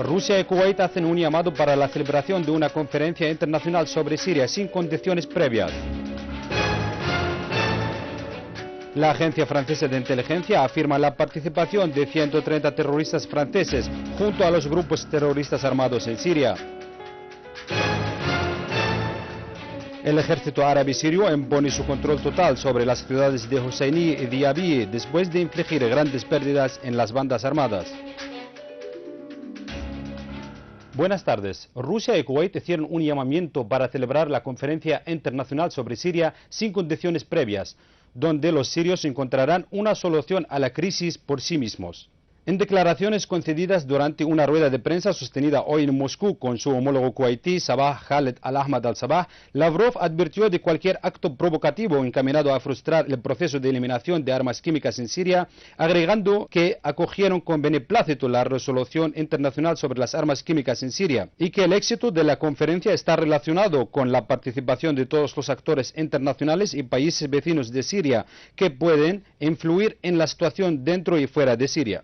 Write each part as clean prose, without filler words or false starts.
Rusia y Kuwait hacen un llamado para la celebración de una conferencia internacional sobre Siria sin condiciones previas. La agencia francesa de inteligencia afirma la participación de 130 terroristas franceses junto a los grupos terroristas armados en Siria. El ejército árabe sirio impone su control total sobre las ciudades de Hosseini y Diaby después de infligir grandes pérdidas en las bandas armadas. Buenas tardes. Rusia y Kuwait hicieron un llamamiento para celebrar la conferencia internacional sobre Siria sin condiciones previas, donde los sirios encontrarán una solución a la crisis por sí mismos. En declaraciones concedidas durante una rueda de prensa sostenida hoy en Moscú con su homólogo kuwaití Sabah Khaled Al-Ahmad Al-Sabah, Lavrov advirtió de cualquier acto provocativo encaminado a frustrar el proceso de eliminación de armas químicas en Siria, agregando que acogieron con beneplácito la resolución internacional sobre las armas químicas en Siria y que el éxito de la conferencia está relacionado con la participación de todos los actores internacionales y países vecinos de Siria que pueden influir en la situación dentro y fuera de Siria.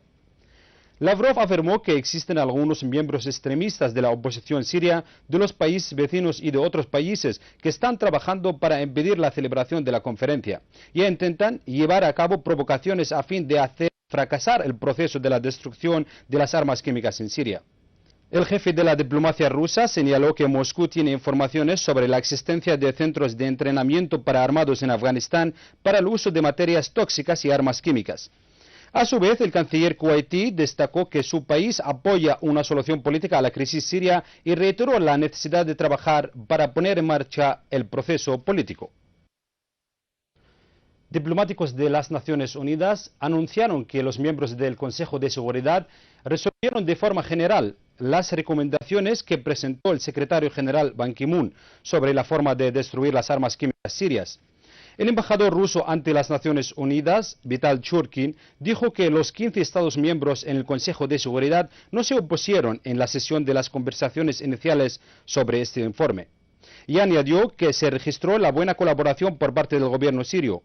Lavrov afirmó que existen algunos miembros extremistas de la oposición siria, de los países vecinos y de otros países que están trabajando para impedir la celebración de la conferencia y intentan llevar a cabo provocaciones a fin de hacer fracasar el proceso de la destrucción de las armas químicas en Siria. El jefe de la diplomacia rusa señaló que Moscú tiene informaciones sobre la existencia de centros de entrenamiento para armados en Afganistán para el uso de materias tóxicas y armas químicas. A su vez, el canciller kuwaití destacó que su país apoya una solución política a la crisis siria y reiteró la necesidad de trabajar para poner en marcha el proceso político. Diplomáticos de las Naciones Unidas anunciaron que los miembros del Consejo de Seguridad resolvieron de forma general las recomendaciones que presentó el secretario general Ban Ki-moon sobre la forma de destruir las armas químicas sirias. El embajador ruso ante las Naciones Unidas, Vital Churkin, dijo que los 15 Estados miembros en el Consejo de Seguridad no se opusieron en la sesión de las conversaciones iniciales sobre este informe. Y añadió que se registró la buena colaboración por parte del gobierno sirio.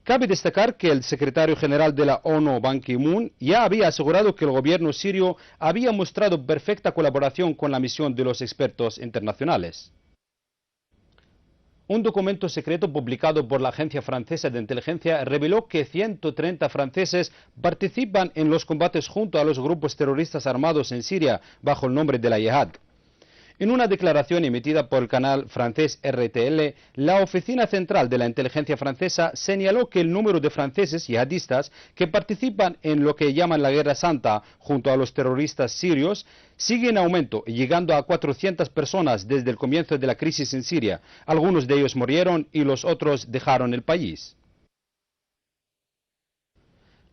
Cabe destacar que el secretario general de la ONU, Ban Ki-moon, ya había asegurado que el gobierno sirio había mostrado perfecta colaboración con la misión de los expertos internacionales. Un documento secreto publicado por la agencia francesa de inteligencia reveló que 130 franceses participan en los combates junto a los grupos terroristas armados en Siria bajo el nombre de la Yihad. En una declaración emitida por el canal francés RTL, la Oficina Central de la Inteligencia Francesa señaló que el número de franceses yihadistas que participan en lo que llaman la Guerra Santa junto a los terroristas sirios sigue en aumento, llegando a 400 personas desde el comienzo de la crisis en Siria. Algunos de ellos murieron y los otros dejaron el país.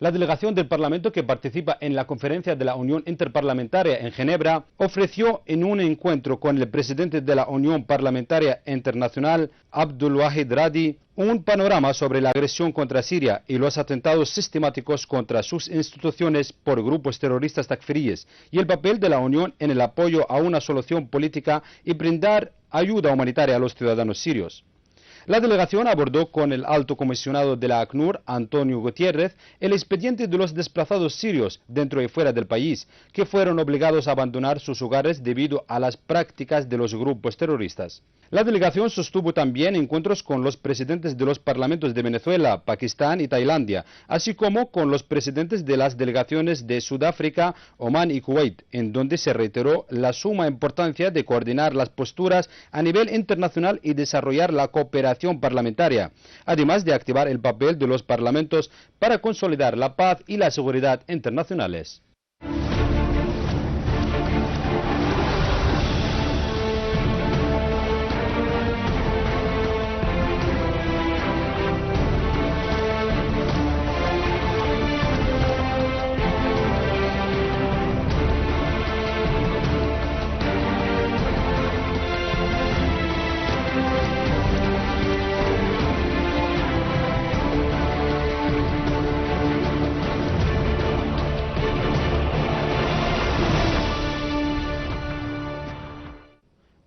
La delegación del Parlamento que participa en la conferencia de la Unión Interparlamentaria en Ginebra ofreció en un encuentro con el presidente de la Unión Parlamentaria Internacional, Abdulwahid Radi, un panorama sobre la agresión contra Siria y los atentados sistemáticos contra sus instituciones por grupos terroristas takfiríes y el papel de la Unión en el apoyo a una solución política y brindar ayuda humanitaria a los ciudadanos sirios. La delegación abordó con el alto comisionado de la ACNUR, Antonio Gutiérrez, el expediente de los desplazados sirios dentro y fuera del país, que fueron obligados a abandonar sus hogares debido a las prácticas de los grupos terroristas. La delegación sostuvo también encuentros con los presidentes de los parlamentos de Venezuela, Pakistán y Tailandia, así como con los presidentes de las delegaciones de Sudáfrica, Omán y Kuwait, en donde se reiteró la suma importancia de coordinar las posturas a nivel internacional y desarrollar la cooperación parlamentaria, además de activar el papel de los parlamentos para consolidar la paz y la seguridad internacionales.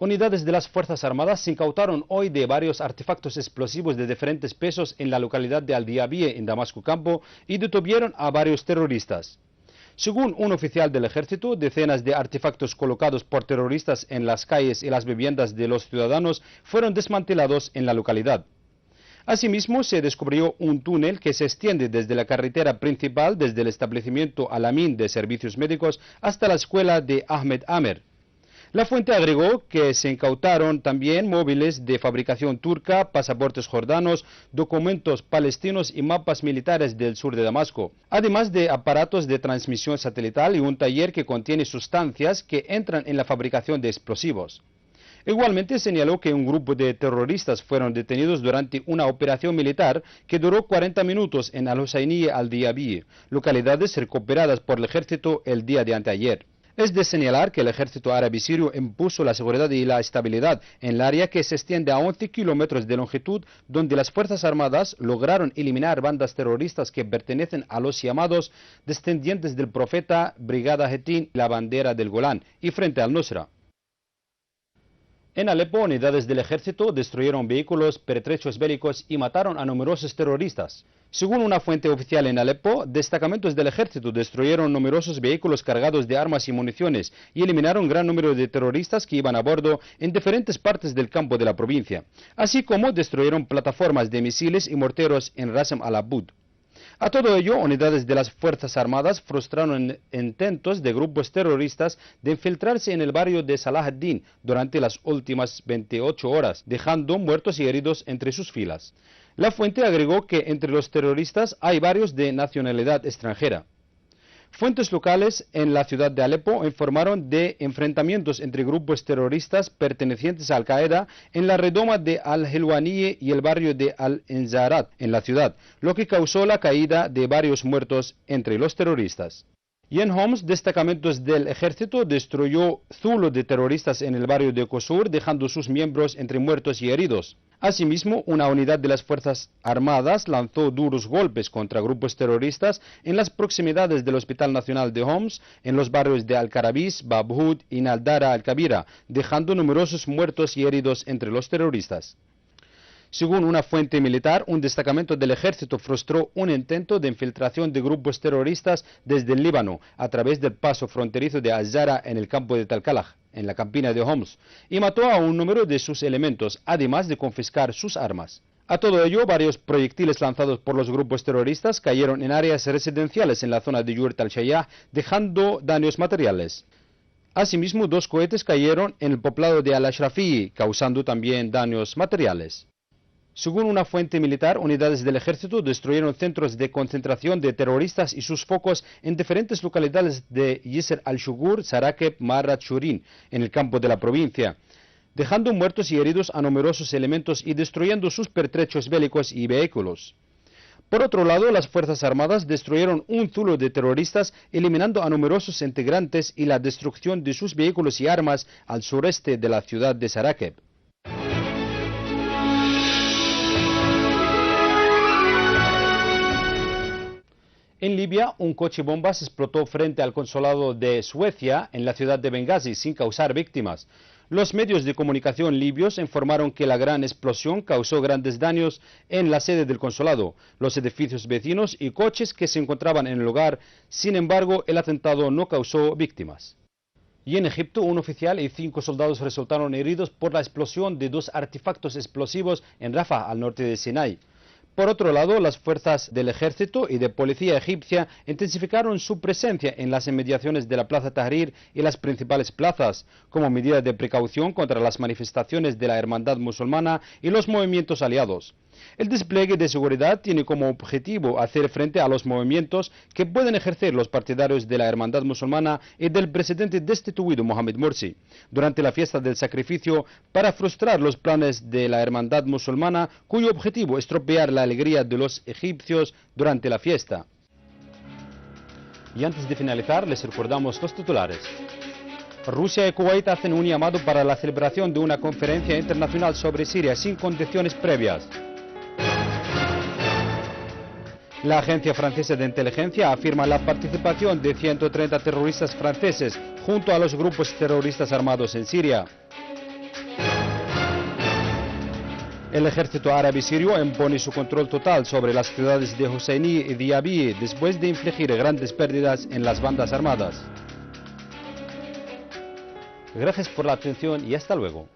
Unidades de las Fuerzas Armadas se incautaron hoy de varios artefactos explosivos de diferentes pesos en la localidad de Al-Diabiye, en Damasco Campo, y detuvieron a varios terroristas. Según un oficial del ejército, decenas de artefactos colocados por terroristas en las calles y las viviendas de los ciudadanos fueron desmantelados en la localidad. Asimismo, se descubrió un túnel que se extiende desde la carretera principal, desde el establecimiento Al-Amin de servicios médicos hasta la escuela de Ahmed Amer. La fuente agregó que se incautaron también móviles de fabricación turca, pasaportes jordanos, documentos palestinos y mapas militares del sur de Damasco, además de aparatos de transmisión satelital y un taller que contiene sustancias que entran en la fabricación de explosivos. Igualmente señaló que un grupo de terroristas fueron detenidos durante una operación militar que duró 40 minutos en Al-Husayniye al-Diabi, localidades recuperadas por el ejército el día de anteayer. Es de señalar que el ejército árabe sirio impuso la seguridad y la estabilidad en el área que se extiende a 11 kilómetros de longitud, donde las Fuerzas Armadas lograron eliminar bandas terroristas que pertenecen a los llamados descendientes del profeta, Brigada Hetin, la bandera del Golán, y frente al Nusra. En Alepo, unidades del ejército destruyeron vehículos, pertrechos bélicos y mataron a numerosos terroristas. Según una fuente oficial en Alepo, destacamentos del ejército destruyeron numerosos vehículos cargados de armas y municiones y eliminaron un gran número de terroristas que iban a bordo en diferentes partes del campo de la provincia, así como destruyeron plataformas de misiles y morteros en Ras al-Abud. A todo ello, unidades de las Fuerzas Armadas frustraron intentos de grupos terroristas de infiltrarse en el barrio de Salah ad-Din durante las últimas 28 horas, dejando muertos y heridos entre sus filas. La fuente agregó que entre los terroristas hay varios de nacionalidad extranjera. Fuentes locales en la ciudad de Alepo informaron de enfrentamientos entre grupos terroristas pertenecientes a Al-Qaeda en la redoma de Al-Helwaniye y el barrio de Al-Enzarat en la ciudad, lo que causó la caída de varios muertos entre los terroristas. Y en Homs, destacamentos del ejército destruyó zulo de terroristas en el barrio de Qusur, dejando sus miembros entre muertos y heridos. Asimismo, una unidad de las Fuerzas Armadas lanzó duros golpes contra grupos terroristas en las proximidades del Hospital Nacional de Homs, en los barrios de Al-Karabis, Babhud y Naldara al-Kabira, dejando numerosos muertos y heridos entre los terroristas. Según una fuente militar, un destacamento del ejército frustró un intento de infiltración de grupos terroristas desde el Líbano a través del paso fronterizo de Azara en el campo de Talkalaj, en la campina de Homs, y mató a un número de sus elementos, además de confiscar sus armas. A todo ello, varios proyectiles lanzados por los grupos terroristas cayeron en áreas residenciales en la zona de Yurt al-Shayah, dejando daños materiales. Asimismo, 2 cohetes cayeron en el poblado de Al-Ashrafi, causando también daños materiales. Según una fuente militar, unidades del ejército destruyeron centros de concentración de terroristas y sus focos en diferentes localidades de Yisr al-Shugur, Sarakeb, Marrat, Shurin, en el campo de la provincia, dejando muertos y heridos a numerosos elementos y destruyendo sus pertrechos bélicos y vehículos. Por otro lado, las Fuerzas Armadas destruyeron un zulo de terroristas, eliminando a numerosos integrantes y la destrucción de sus vehículos y armas al sureste de la ciudad de Sarakeb. En Libia, un coche bombas explotó frente al consulado de Suecia en la ciudad de Bengasi sin causar víctimas. Los medios de comunicación libios informaron que la gran explosión causó grandes daños en la sede del consulado, los edificios vecinos y coches que se encontraban en el lugar. Sin embargo, el atentado no causó víctimas. Y en Egipto, un oficial y 5 soldados resultaron heridos por la explosión de 2 artefactos explosivos en Rafah, al norte de Sinai. Por otro lado, las fuerzas del ejército y de policía egipcia intensificaron su presencia en las inmediaciones de la Plaza Tahrir y las principales plazas, como medida de precaución contra las manifestaciones de la Hermandad Musulmana y los movimientos aliados. El despliegue de seguridad tiene como objetivo hacer frente a los movimientos que pueden ejercer los partidarios de la Hermandad Musulmana y del presidente destituido Mohamed Morsi durante la fiesta del sacrificio, para frustrar los planes de la Hermandad Musulmana, cuyo objetivo es estropear la alegría de los egipcios durante la fiesta. Y antes de finalizar, les recordamos los titulares. Rusia y Kuwait hacen un llamado para la celebración de una conferencia internacional sobre Siria sin condiciones previas. La agencia francesa de inteligencia afirma la participación de 130 terroristas franceses junto a los grupos terroristas armados en Siria. El ejército árabe sirio impone su control total sobre las ciudades de Hosseini y Diaby después de infligir grandes pérdidas en las bandas armadas. Gracias por la atención y hasta luego.